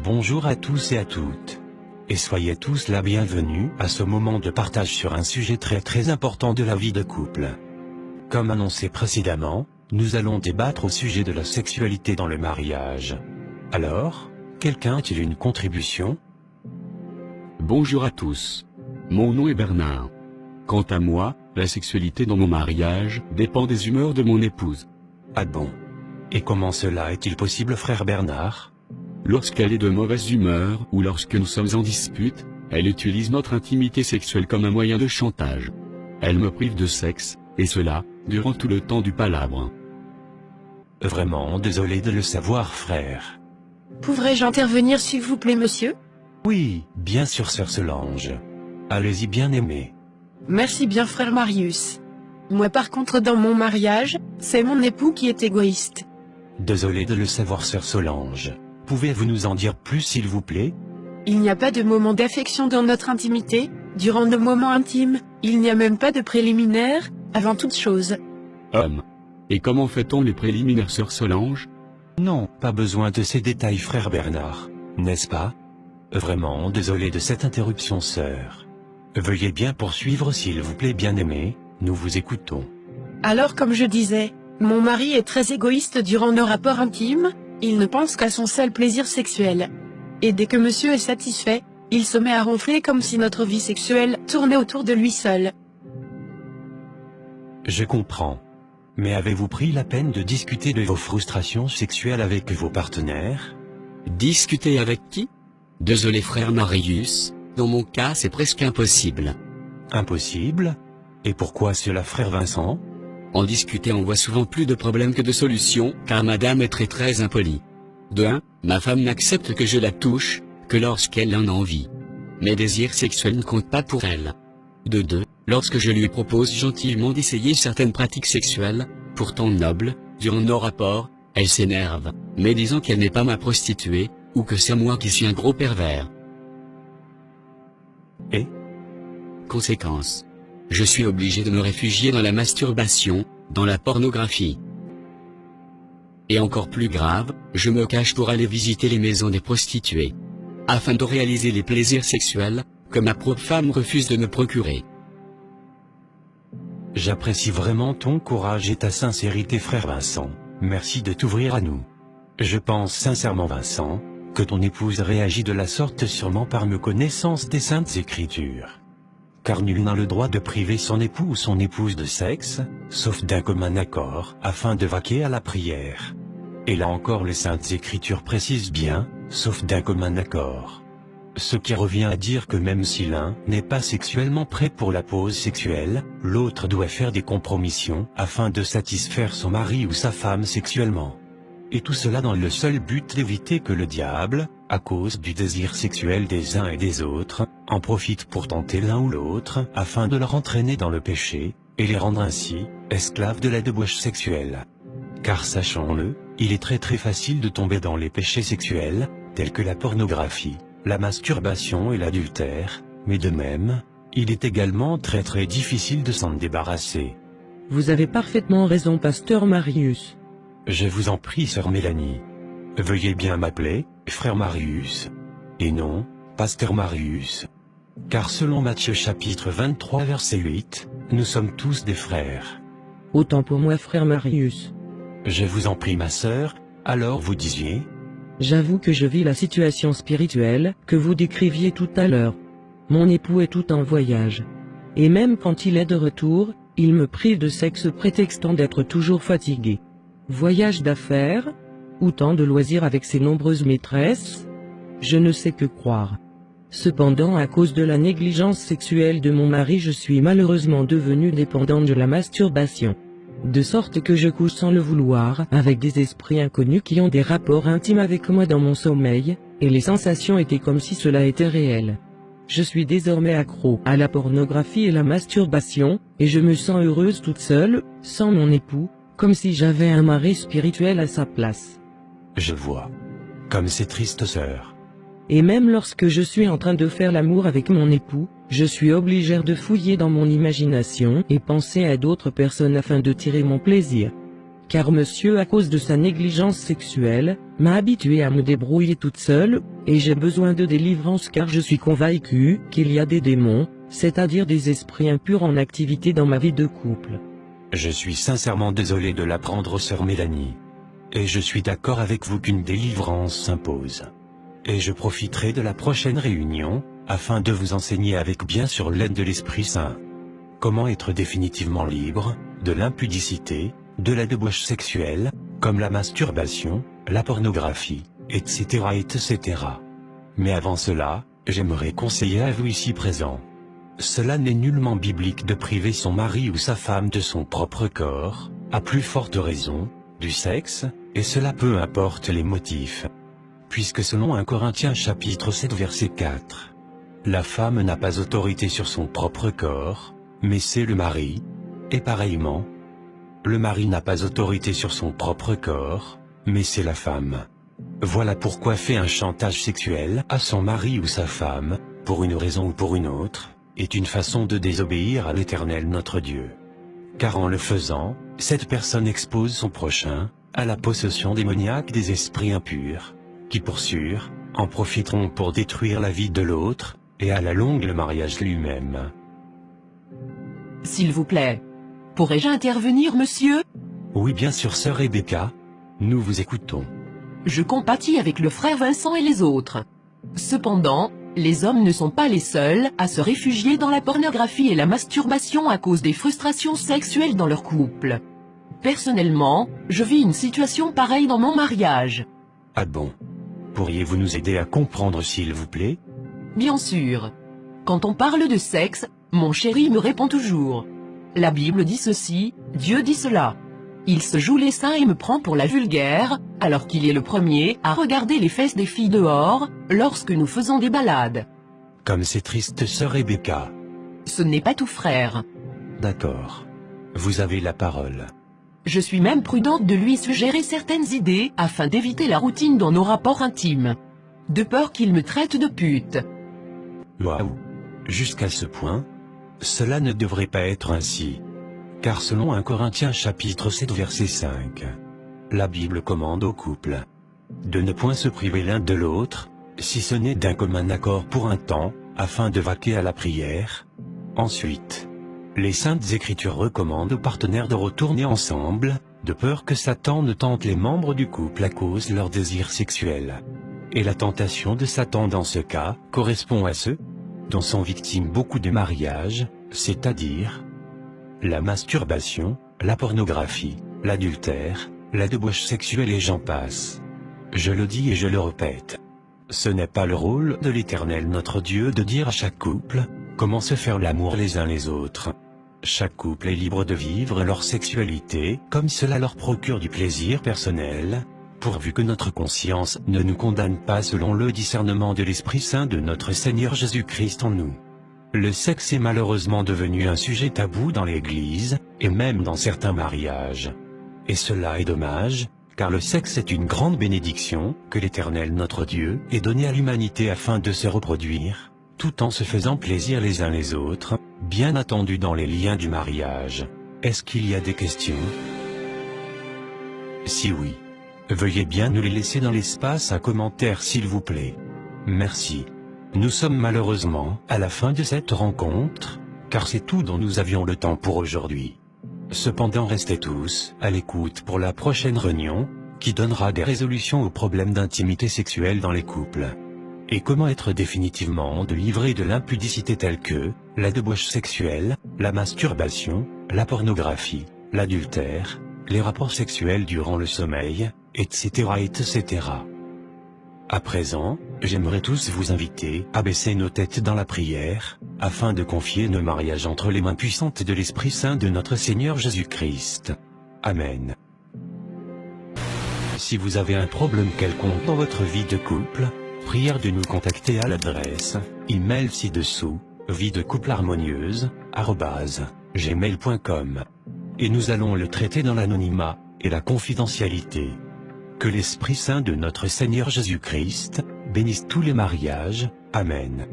Bonjour à tous et à toutes. Et soyez tous la bienvenue à ce moment de partage sur un sujet très important de la vie de couple. Comme annoncé précédemment, nous allons débattre au sujet de la sexualité dans le mariage. Alors, quelqu'un a-t-il une contribution? Bonjour à tous. Mon nom est Bernard. Quant à moi, la sexualité dans mon mariage dépend des humeurs de mon épouse. Ah bon? Et comment cela est-il possible, frère Bernard? Lorsqu'elle est de mauvaise humeur ou lorsque nous sommes en dispute, elle utilise notre intimité sexuelle comme un moyen de chantage. Elle me prive de sexe, et cela, durant tout le temps du palabre. Vraiment désolé de le savoir, frère. Pourrais-je intervenir s'il vous plaît, monsieur? Oui, bien sûr, sœur Solange. Allez-y, bien-aimé. Merci bien, frère Marius. Moi par contre dans mon mariage, c'est mon époux qui est égoïste. Désolé de le savoir, sœur Solange. Pouvez-vous nous en dire plus, s'il vous plaît? Il n'y a pas de moment d'affection dans notre intimité, durant nos moments intimes, il n'y a même pas de préliminaires, avant toute chose. Et comment fait-on les préliminaires, sœur Solange? Non, pas besoin de ces détails, frère Bernard, n'est-ce pas? Vraiment désolé de cette interruption, sœur. Veuillez bien poursuivre, s'il vous plaît, bien-aimé, nous vous écoutons. Alors comme je disais, mon mari est très égoïste durant nos rapports intimes, il ne pense qu'à son seul plaisir sexuel. Et dès que monsieur est satisfait, il se met à ronfler comme si notre vie sexuelle tournait autour de lui seul. Je comprends. Mais avez-vous pris la peine de discuter de vos frustrations sexuelles avec vos partenaires? Discuter avec qui? Désolé frère Marius, dans mon cas c'est presque impossible. Impossible? Et pourquoi cela, frère Vincent? En discuter on voit souvent plus de problèmes que de solutions, car madame est très impolie. De 1, ma femme n'accepte que je la touche, que lorsqu'elle en a envie. Mes désirs sexuels ne comptent pas pour elle. De 2, lorsque je lui propose gentiment d'essayer certaines pratiques sexuelles, pourtant nobles, durant nos rapports, elle s'énerve, me disant qu'elle n'est pas ma prostituée, ou que c'est moi qui suis un gros pervers. Et? Conséquence. Je suis obligé de me réfugier dans la masturbation, dans la pornographie. Et encore plus grave, je me cache pour aller visiter les maisons des prostituées. Afin de réaliser les plaisirs sexuels, que ma propre femme refuse de me procurer. J'apprécie vraiment ton courage et ta sincérité, frère Vincent. Merci de t'ouvrir à nous. Je pense sincèrement, Vincent, que ton épouse réagit de la sorte sûrement par méconnaissance des Saintes Écritures. Car nul n'a le droit de priver son époux ou son épouse de sexe, sauf d'un commun accord, afin de vaquer à la prière. Et là encore les Saintes Écritures précisent bien, sauf d'un commun accord. Ce qui revient à dire que même si l'un n'est pas sexuellement prêt pour la pause sexuelle, l'autre doit faire des compromissions afin de satisfaire son mari ou sa femme sexuellement. Et tout cela dans le seul but d'éviter que le diable, à cause du désir sexuel des uns et des autres, en profite pour tenter l'un ou l'autre afin de leur entraîner dans le péché, et les rendre ainsi esclaves de la débauche sexuelle. Car sachons-le, il est très facile de tomber dans les péchés sexuels, tels que la pornographie, la masturbation et l'adultère, mais de même, il est également très difficile de s'en débarrasser. Vous avez parfaitement raison, pasteur Marius. Je vous en prie, sœur Mélanie. Veuillez bien m'appeler frère Marius, et non pasteur Marius. Car selon Matthieu chapitre 23 verset 8, nous sommes tous des frères. Autant pour moi, frère Marius. Je vous en prie, ma sœur, alors vous disiez? J'avoue que je vis la situation spirituelle que vous décriviez tout à l'heure. Mon époux est tout en voyage. Et même quand il est de retour, il me prive de sexe prétextant d'être toujours fatigué. Voyage d'affaires? Ou temps de loisirs avec ses nombreuses maîtresses? Je ne sais que croire. Cependant, à cause de la négligence sexuelle de mon mari, je suis malheureusement devenue dépendante de la masturbation. De sorte que je couche sans le vouloir avec des esprits inconnus qui ont des rapports intimes avec moi dans mon sommeil, et les sensations étaient comme si cela était réel. Je suis désormais accro à la pornographie et la masturbation, et je me sens heureuse toute seule, sans mon époux, comme si j'avais un mari spirituel à sa place. Je vois. Comme c'est triste, sœur. Et même lorsque je suis en train de faire l'amour avec mon époux, je suis obligée de fouiller dans mon imagination et penser à d'autres personnes afin de tirer mon plaisir. car monsieur à cause de sa négligence sexuelle, m'a habituée à me débrouiller toute seule, et j'ai besoin de délivrance car je suis convaincue qu'il y a des démons, c'est-à-dire des esprits impurs en activité dans ma vie de couple. Je suis sincèrement désolé de l'apprendre, sœur Mélanie. Et je suis d'accord avec vous qu'une délivrance s'impose. Et je profiterai de la prochaine réunion, afin de vous enseigner avec bien sûr l'aide de l'Esprit Saint. Comment être définitivement libre, de l'impudicité, de la débauche sexuelle, comme la masturbation, la pornographie, etc. etc. Mais avant cela, j'aimerais conseiller à vous ici présents. Cela n'est nullement biblique de priver son mari ou sa femme de son propre corps, à plus forte raison, du sexe, et cela peu importe les motifs. Puisque selon 1 Corinthiens chapitre 7 verset 4, la femme n'a pas autorité sur son propre corps, mais c'est le mari, et pareillement, le mari n'a pas autorité sur son propre corps, mais c'est la femme. Voilà pourquoi fait un chantage sexuel à son mari ou sa femme, pour une raison ou pour une autre, est une façon de désobéir à l'Éternel notre Dieu. Car en le faisant, cette personne expose son prochain à la possession démoniaque des esprits impurs, qui pour sûr, en profiteront pour détruire la vie de l'autre, et à la longue le mariage lui-même. S'il vous plaît. Pourrais-je intervenir, monsieur? Oui bien sûr sœur Rebecca, nous vous écoutons. Je compatis avec le frère Vincent et les autres. Cependant, les hommes ne sont pas les seuls à se réfugier dans la pornographie et la masturbation à cause des frustrations sexuelles dans leur couple. Personnellement, je vis une situation pareille dans mon mariage. Ah bon? Pourriez-vous nous aider à comprendre s'il vous plaît? Bien sûr. Quand on parle de sexe, mon chéri me répond toujours. La Bible dit ceci, Dieu dit cela. Il se joue les seins et me prend pour la vulgaire, alors qu'il est le premier à regarder les fesses des filles dehors, lorsque nous faisons des balades. Comme c'est triste sœur Rebecca. Ce n'est pas tout, frère. D'accord. Vous avez la parole. Je suis même prudente de lui suggérer certaines idées afin d'éviter la routine dans nos rapports intimes. De peur qu'il me traite de pute. Waouh! Jusqu'à ce point? Cela ne devrait pas être ainsi. Car selon 1 Corinthiens chapitre 7 verset 5, la Bible commande au couple de ne point se priver l'un de l'autre, si ce n'est d'un commun accord pour un temps, afin de vaquer à la prière. Ensuite, les saintes écritures recommandent aux partenaires de retourner ensemble, de peur que Satan ne tente les membres du couple à cause de leur désir sexuel. Et la tentation de Satan dans ce cas correspond à ceux dont sont victimes beaucoup de mariages, c'est-à-dire la masturbation, la pornographie, l'adultère, la débauche sexuelle et j'en passe. Je le dis et je le répète. Ce n'est pas le rôle de l'Éternel notre Dieu de dire à chaque couple comment se faire l'amour les uns les autres. Chaque couple est libre de vivre leur sexualité comme cela leur procure du plaisir personnel, pourvu que notre conscience ne nous condamne pas selon le discernement de l'Esprit Saint de notre Seigneur Jésus-Christ en nous. Le sexe est malheureusement devenu un sujet tabou dans l'Église, et même dans certains mariages. Et cela est dommage, car le sexe est une grande bénédiction que l'Éternel notre Dieu ait donnée à l'humanité afin de se reproduire, tout en se faisant plaisir les uns les autres, bien attendu dans les liens du mariage. Est-ce qu'il y a des questions? Si oui, veuillez bien nous les laisser dans l'espace à commentaires s'il vous plaît. Merci. Nous sommes malheureusement à la fin de cette rencontre, car c'est tout dont nous avions le temps pour aujourd'hui. Cependant restez tous à l'écoute pour la prochaine réunion, qui donnera des résolutions aux problèmes d'intimité sexuelle dans les couples. Et comment être définitivement délivré de l'impudicité telle que la débauche sexuelle, la masturbation, la pornographie, l'adultère, les rapports sexuels durant le sommeil, etc. etc. À présent, j'aimerais tous vous inviter à baisser nos têtes dans la prière, afin de confier nos mariages entre les mains puissantes de l'Esprit Saint de notre Seigneur Jésus-Christ. Amen. Si vous avez un problème quelconque dans votre vie de couple, prière de nous contacter à l'adresse email ci-dessous, viedecouple@gmail.com. Et nous allons le traiter dans l'anonymat et la confidentialité. Que l'Esprit Saint de notre Seigneur Jésus-Christ bénisse tous les mariages. Amen.